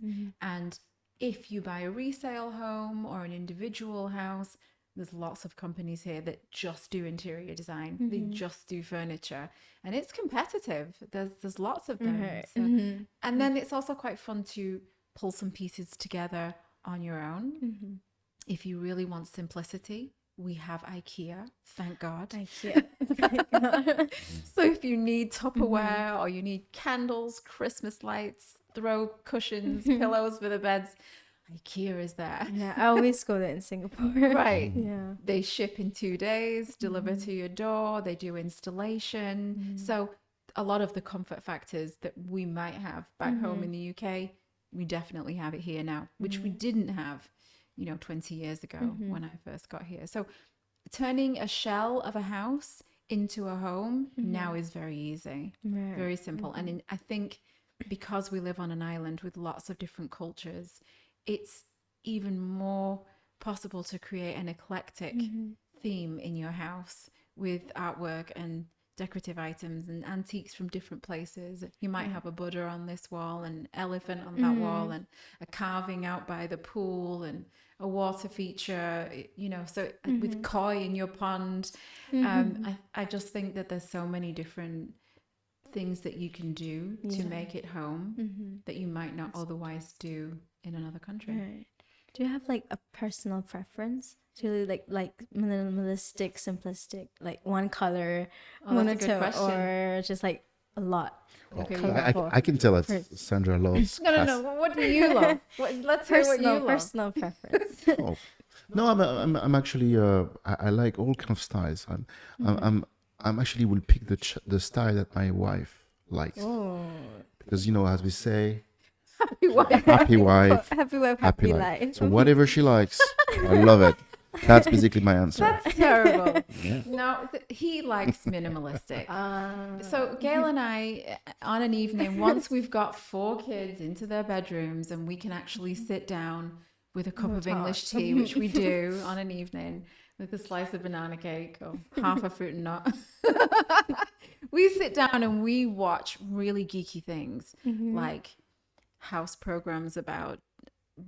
And if you buy a resale home or an individual house, there's lots of companies here that just do interior design. They just do furniture. And it's competitive. There's lots of them. So, and then it's also quite fun to pull some pieces together on your own. If you really want simplicity, we have IKEA, thank God. IKEA. So if you need Tupperware or you need candles, Christmas lights, throw cushions, pillows for the beds, IKEA is there. Yeah, I always go there in Singapore. Right. Yeah. They ship in 2 days, deliver to your door, they do installation. So a lot of the comfort factors that we might have back home in the UK, we definitely have it here now, which we didn't have 20 years ago when I first got here. So turning a shell of a house into a home now is very easy, very simple. And I think because we live on an island with lots of different cultures, it's even more possible to create an eclectic theme in your house with artwork and decorative items and antiques from different places. You might have a Buddha on this wall, an elephant on that wall, and a carving out by the pool and a water feature, so with koi in your pond. I just think that there's so many different things that you can do to make it home that you might not otherwise do in another country. Right. Do you have like a personal preference? Do you like minimalistic, simplistic, like one color, monotone, or just like a lot? Okay, I can tell that Sandra loves. No. What do you love? Let's hear what you love. Personal preference. No, I'm actually I like all kind of styles. I'm actually will pick the style that my wife likes. Because as we say, happy wife, happy life. So whatever she likes, I love it. That's basically my answer. That's terrible. No, he likes minimalistic. So Gail and I, on an evening, once we've got 4 kids into their bedrooms and we can actually sit down with a cup of English tea, which we do on an evening, with a slice of banana cake or half a fruit and nut. We sit down and we watch really geeky things like house programs about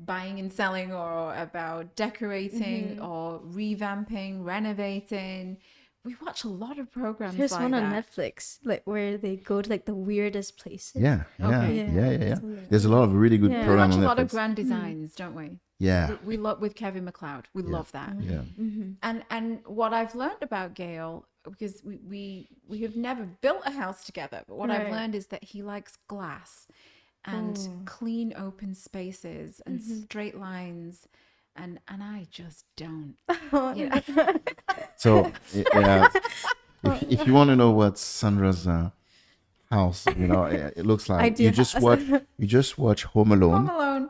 buying and selling, or about decorating or revamping, renovating. We watch a lot of programs. There's like one on that. Netflix, like where they go to like the weirdest places. Yeah. Okay. There's a lot of really good programs We on watch a lot of Netflix. grand designs, don't we? Yeah. We love with Kevin McLeod. We love that. Yeah. And what I've learned about Gail, because we have never built a house together, but what I've Right. learned is that he likes glass and clean open spaces and straight lines, and I just don't. You know? So yeah, if you want to know what Sandra's house, it looks like, Ideal you just watch Home Alone. Home Alone.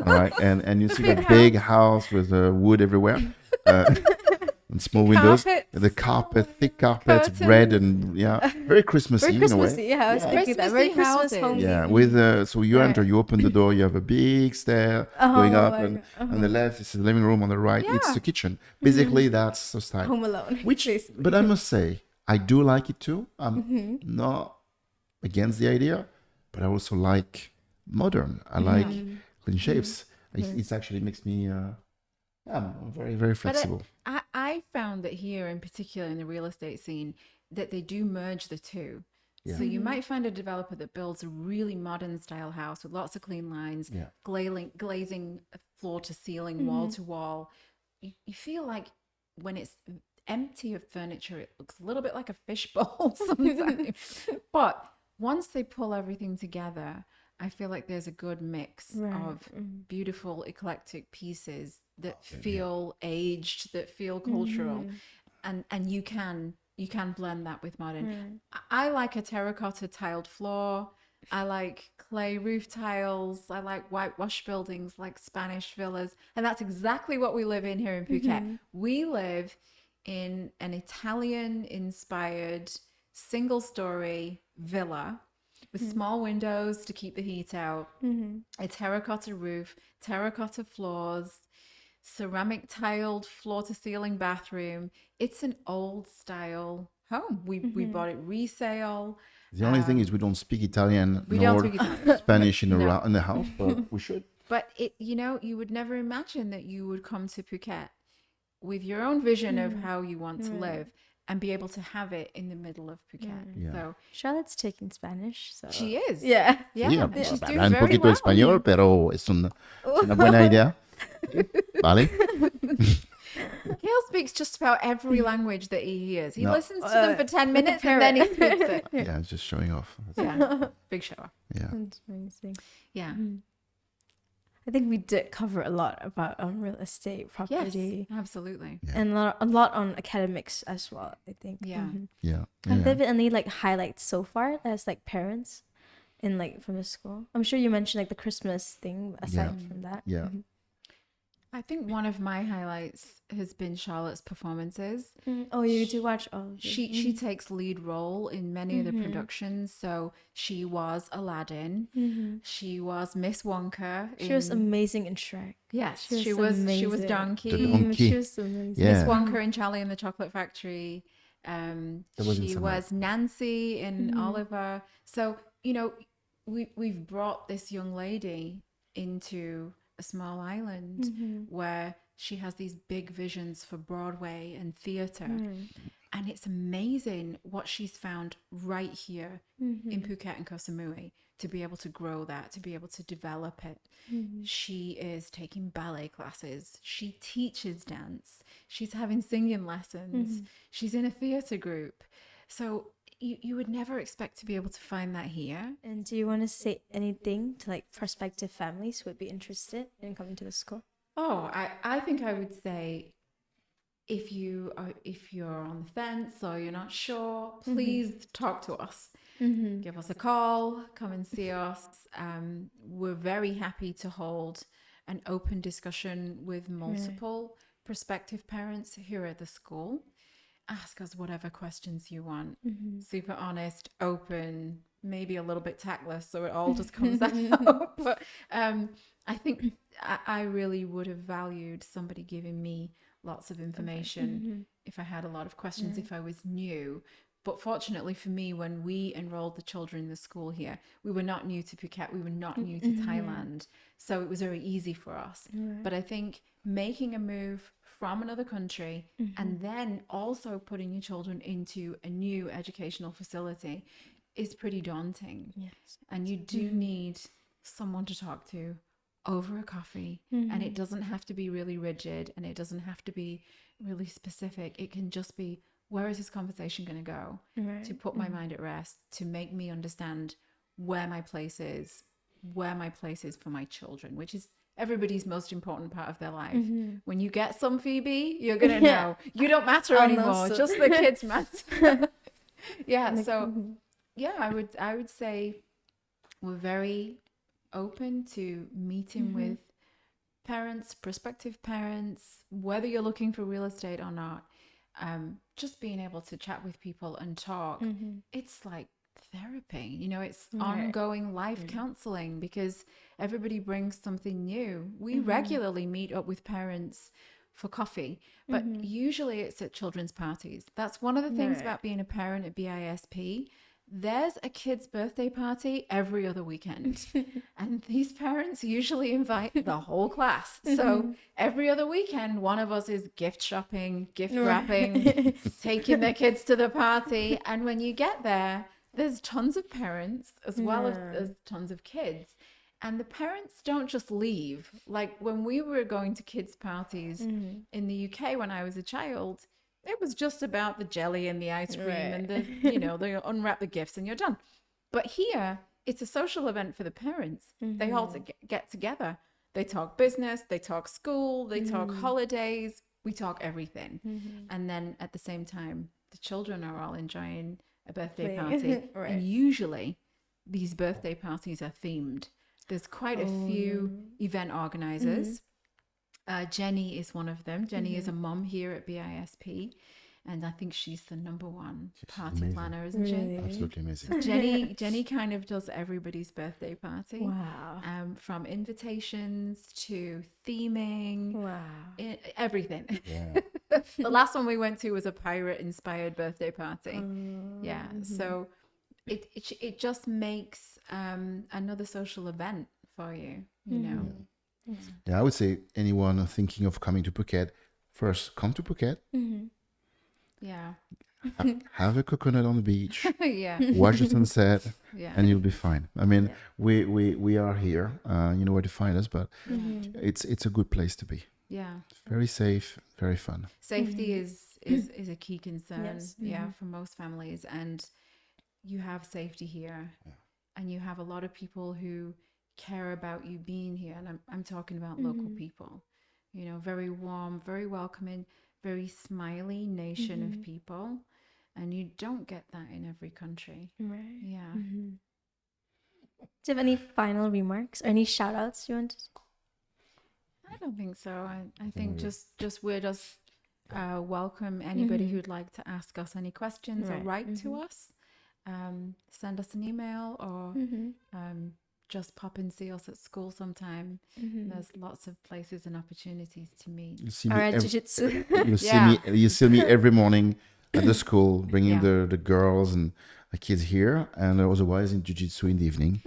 All right, and you see big that big house with wood everywhere, and small windows, Carpets. the carpet, thick carpets, red and very Christmassy Very in a Christmassy. way. Yeah, I was thinking that. Very Christmassy Christmas houses. home. Yeah, with so you Right. enter, you open the door, you have a big stair going up, my and God. on the left it's the living room, on the right it's Yeah. the kitchen. Basically, that's the style. Home Alone. Which, basically. but I must say, I do like it too. I'm not against the idea, but I also like modern. I like clean shapes. It actually makes me, I'm very, very flexible. I found that here, in particular in the real estate scene, that they do merge the two. Yeah. So you might find a developer that builds a really modern style house with lots of clean lines, Yeah. glazing floor to ceiling, wall to wall. You feel like when it's empty of furniture, it looks a little bit like a fishbowl sometimes. But once they pull everything together, I feel like there's a good mix of beautiful, eclectic pieces that feel aged, that feel cultural, and you can blend that with modern. I like a terracotta tiled floor. I like clay roof tiles. I like whitewash buildings like Spanish villas, and that's exactly what we live in here in Phuket. We live in an Italian-inspired single-story villa with small windows to keep the heat out, a terracotta roof, terracotta floors, ceramic tiled floor to ceiling bathroom. It's an old style home. We bought it resale. The only thing is we don't speak Italian We nor don't speak Italian. Spanish in the house, but we should. But you would never imagine that you would come to Phuket with your own vision of how you want to live and be able to have it in the middle of Phuket. Yeah. So Charlotte's taking Spanish, so she is. yeah. Yeah, Sí, and she's doing habla un very poquito well. español, pero es una buena idea. ¿Vale? Gail speaks just about every language that he hears. He No. listens to them for 10 minutes and then he speaks it. Yeah, it's just showing off. Yeah, big show off. Yeah. That's amazing. Yeah. I think we did cover a lot about real estate, Yes, property, absolutely. and a lot on academics as well. I think. Yeah. Yeah. Have yeah. there been any like highlights so far as like parents in like from the school? I'm sure you mentioned like the Christmas thing. Aside from that, Yeah. I think one of my highlights has been Charlotte's performances. Oh, you do watch all. Of She takes lead role in many of the productions. So she was Aladdin. She was Miss Wonka. She was in- amazing in Shrek. Yes, she she was was amazing. Donkey. The donkey. She was amazing. Yeah. Miss Wonka in Charlie and the Chocolate Factory. That was in She some was Nancy in Oliver. So, we've brought this young lady into a small island where she has these big visions for Broadway and theatre. And it's amazing what she's found right here in Phuket and Koh Samui to be able to grow that, to be able to develop it. She is taking ballet classes. She teaches dance. She's having singing lessons. She's in a theatre group. So you would never expect to be able to find that here. And do you want to say anything to like prospective families who would be interested in coming to the school? Oh, I think I would say if you're on the fence or you're not sure, please talk to us. Give us a call, come and see us. We're very happy to hold an open discussion with multiple prospective parents here at the school. Ask us whatever questions you want. Super honest, open, maybe a little bit tactless, so it all just comes out. But I think I really would have valued somebody giving me lots of information if I had a lot of questions, if I was new. But fortunately for me, when we enrolled the children in the school here, we were not new to Phuket, we were not new to Thailand. So it was very easy for us. But I think making a move from another country and then also putting your children into a new educational facility is pretty daunting. Yes. And you do need someone to talk to over a coffee. And it doesn't have to be really rigid, and it doesn't have to be really specific. It can just be, where is this conversation going to go? To put my mind at rest, to make me understand where my place is for my children, which is everybody's most important part of their life. When you get some Phoebe, you're going to know you don't matter anymore. Just the kids matter. I would say we're very open to meeting with parents, prospective parents, whether you're looking for real estate or not. Just being able to chat with people and talk, it's like therapy, it's ongoing life counseling, because everybody brings something new. We regularly meet up with parents for coffee, but usually it's at children's parties. That's one of the things about being a parent at BISP. There's a kid's birthday party every other weekend. And these parents usually invite the whole class. So every other weekend, one of us is gift shopping, gift wrapping, taking their kids to the party. And when you get there, there's tons of parents as well as tons of kids. And the parents don't just leave. Like when we were going to kids' parties in the UK when I was a child, it was just about the jelly and the ice cream and the, they unwrap the gifts and you're done. But here, it's a social event for the parents. They all get together. They talk business, they talk school, they talk holidays, we talk everything. And then at the same time, the children are all enjoying a birthday party. And usually these birthday parties are themed. There's quite a few event organizers. Jenny is one of them. Jenny is a mom here at BISP, and I think she's the number one party planner, isn't she? Absolutely amazing. So Jenny kind of does everybody's birthday party. Wow. From invitations to theming. Wow. Everything. Yeah. The last one we went to was a pirate-inspired birthday party. So it just makes another social event for you, you know. Yeah, I would say anyone thinking of coming to Phuket, first come to Phuket. Yeah. Have a coconut on the beach. Yeah. Watch the sunset, Yeah. and you'll be fine. I mean, we are here. You know where to find us, but it's a good place to be. Yeah. Very safe, very fun. Safety is a key concern. Yeah, for most families, and you have safety here, and you have a lot of people who care about you being here, and I'm talking about local people. Very warm, very welcoming, very smiley nation of people, and you don't get that in every country. Right. Yeah. Do you have any final remarks or any shout outs you want to? I don't think so. I think just we're just welcome anybody who'd like to ask us any questions or write to us. Send us an email or just pop and see us at school sometime. There's lots of places and opportunities to meet. You see Or me at jiu-jitsu. you see me every morning at the school, bringing the girls and the kids here, and otherwise in jiu-jitsu in the evening.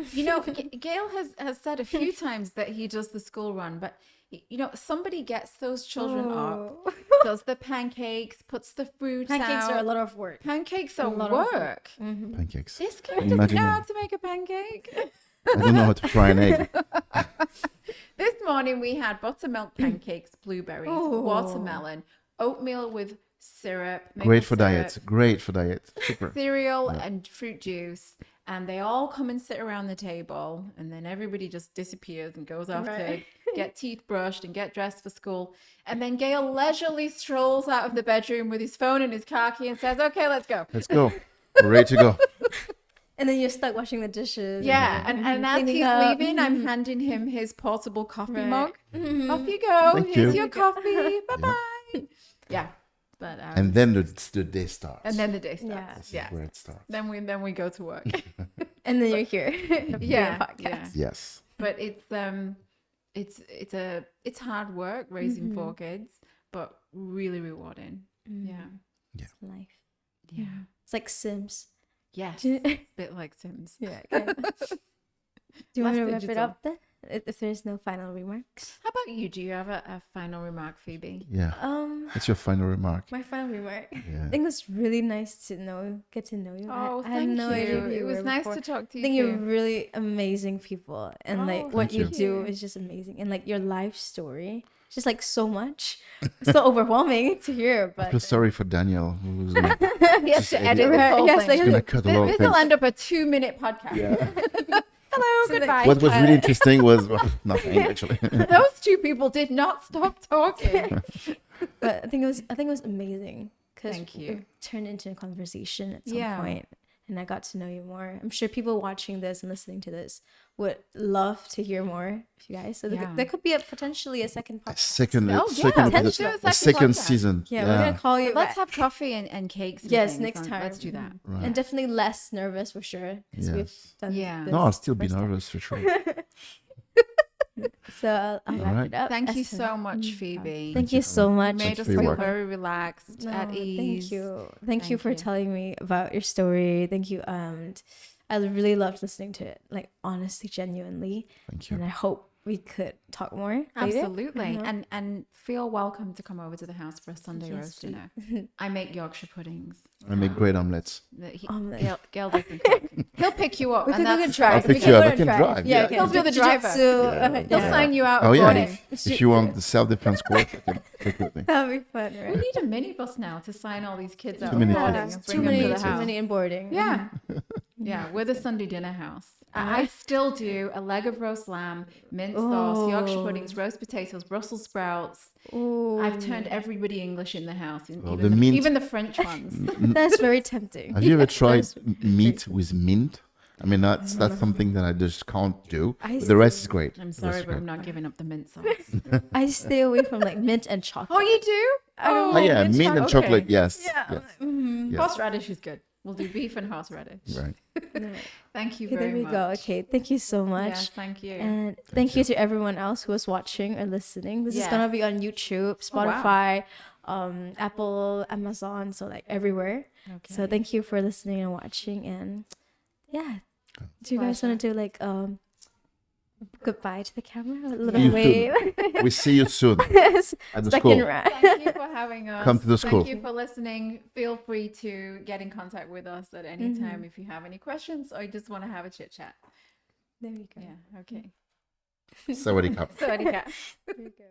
Gail has said a few times that he does the school run, but somebody gets those children up, does the pancakes, puts the fruit out. Pancakes are a lot of work. Pancakes are work. Pancakes. This kid doesn't know how to make a pancake. I don't know how to fry an egg. This morning we had buttermilk pancakes, blueberries, watermelon, oatmeal with syrup. Great for diet. Super. Cereal and fruit juice. And they all come and sit around the table, and then everybody just disappears and goes off to get teeth brushed and get dressed for school. And then Gail leisurely strolls out of the bedroom with his phone and his car key and says, "Okay, let's go." Let's go. We're ready to go. And then you're stuck washing the dishes. Yeah, and as he's leaving, I'm handing him his portable coffee mug. Off you go. Here's your coffee. Bye-bye. Yeah. But, and then the day starts. And then the day starts. Yeah. Where it starts. Then we go to work. And then you're here. Yeah. Yes. But it's hard work raising 4 kids, but really rewarding. Yeah. It's life. Yeah. It's like Sims. Yes. A bit like Sims. Yeah. Okay. Do you want to wrap it up then? if there's no final remarks. How about you? Do you have a final remark, Phoebe? Yeah. What's your final remark? My final remark. Yeah. I think it was really nice to get to know you. Oh, I had thank no idea you. who It you was were nice before. to talk to I you think you're too. really amazing people, and Oh, like what thank you you. do is just amazing, and like your life story, just like so much, so overwhelming to hear. I But feel sorry for Daniel, who's gonna, He has Just to edit edit the it. whole Yes, thing. like- he's gonna cut a lot of This will things. end up a 2-minute podcast. Hello, So, like, goodbye. What was really interesting was nothing actually. Those two people did not stop talking. but I think it was amazing because Thank you. it turned into a conversation at some Yeah. point, and I got to know you more. I'm sure people watching this and listening to this would love to hear more of you guys. So Yeah. there could be potentially a second podcast. Second, Oh, yeah, second, let's do a a second second podcast. season. Yeah, we're gonna call you. Let's back. have coffee and cakes. And Yes, things next on- time. Let's do that. Right. And definitely less nervous for sure because we've Yes. done. Yeah. this No, I'll still be first time. nervous for sure. So I'll wrap Alright. it up. Thank you As to- so much, Phoebe. Thank you so much. You made us for your feel work. very relaxed, at No, ease. Thank you. Thank you Thank for you. telling me about your story. Thank you. And I really loved listening to it. Like honestly, genuinely. Thank you. And I hope we could talk more. later. Absolutely. Uh-huh. And feel welcome to come over to the house for a Sunday Yes, roast dinner. I make Yorkshire puddings. I make great omelets. Gail doesn't cook. He'll pick you up. We and could that's try. I'll pick you up. I can drive. Yeah, Yeah. He'll do the driver. He'll Yeah. sign you out. Oh yeah. boarding. If you want the self-defense course, I can take with me. That'll be fun, We right? need a minibus now to sign all these kids out. Too many boarding kids. and Too bring them many, to the too house. many in boarding. Yeah. Yeah, we're the Sunday dinner house. I still do a leg of roast lamb, mint sauce, Yorkshire Oh. puddings, roast potatoes, Brussels sprouts. Ooh. I've turned everybody English in the house, Oh, even, the mint. even the French ones. That's very tempting. Have you ever tried That's meat with mint? I mean, that's something that I just can't do. I But the rest is great. I'm The sorry, rest is but I'm great. not giving up the mint sauce. I stay away from like mint and chocolate. Oh, you do? I don't Oh like yeah, mint mint and chocolate. chocolate. Yes. Yeah. Yes. Mhm. Yes. Horseradish is good. We'll do beef and horseradish. Right. Thank you Okay, very there we much. go. Okay, thank you so much. Yes, thank you. And thank you to everyone else who was watching or listening. This is Yes. gonna be on YouTube, Oh, wow. Spotify, Apple, Amazon, so like everywhere. Okay. So thank you for listening and watching. And yeah, do you guys want to do like goodbye to the camera? A little You wave. We see you soon Yes. at the Second school. round. Thank you for having us. Come to the school. Thank you for listening. Feel free to get in contact with us at any Mm-hmm. time if you have any questions or you just want to have a chit chat. There we go. Yeah, okay. Sawadee Cup. So, Adika. There we go.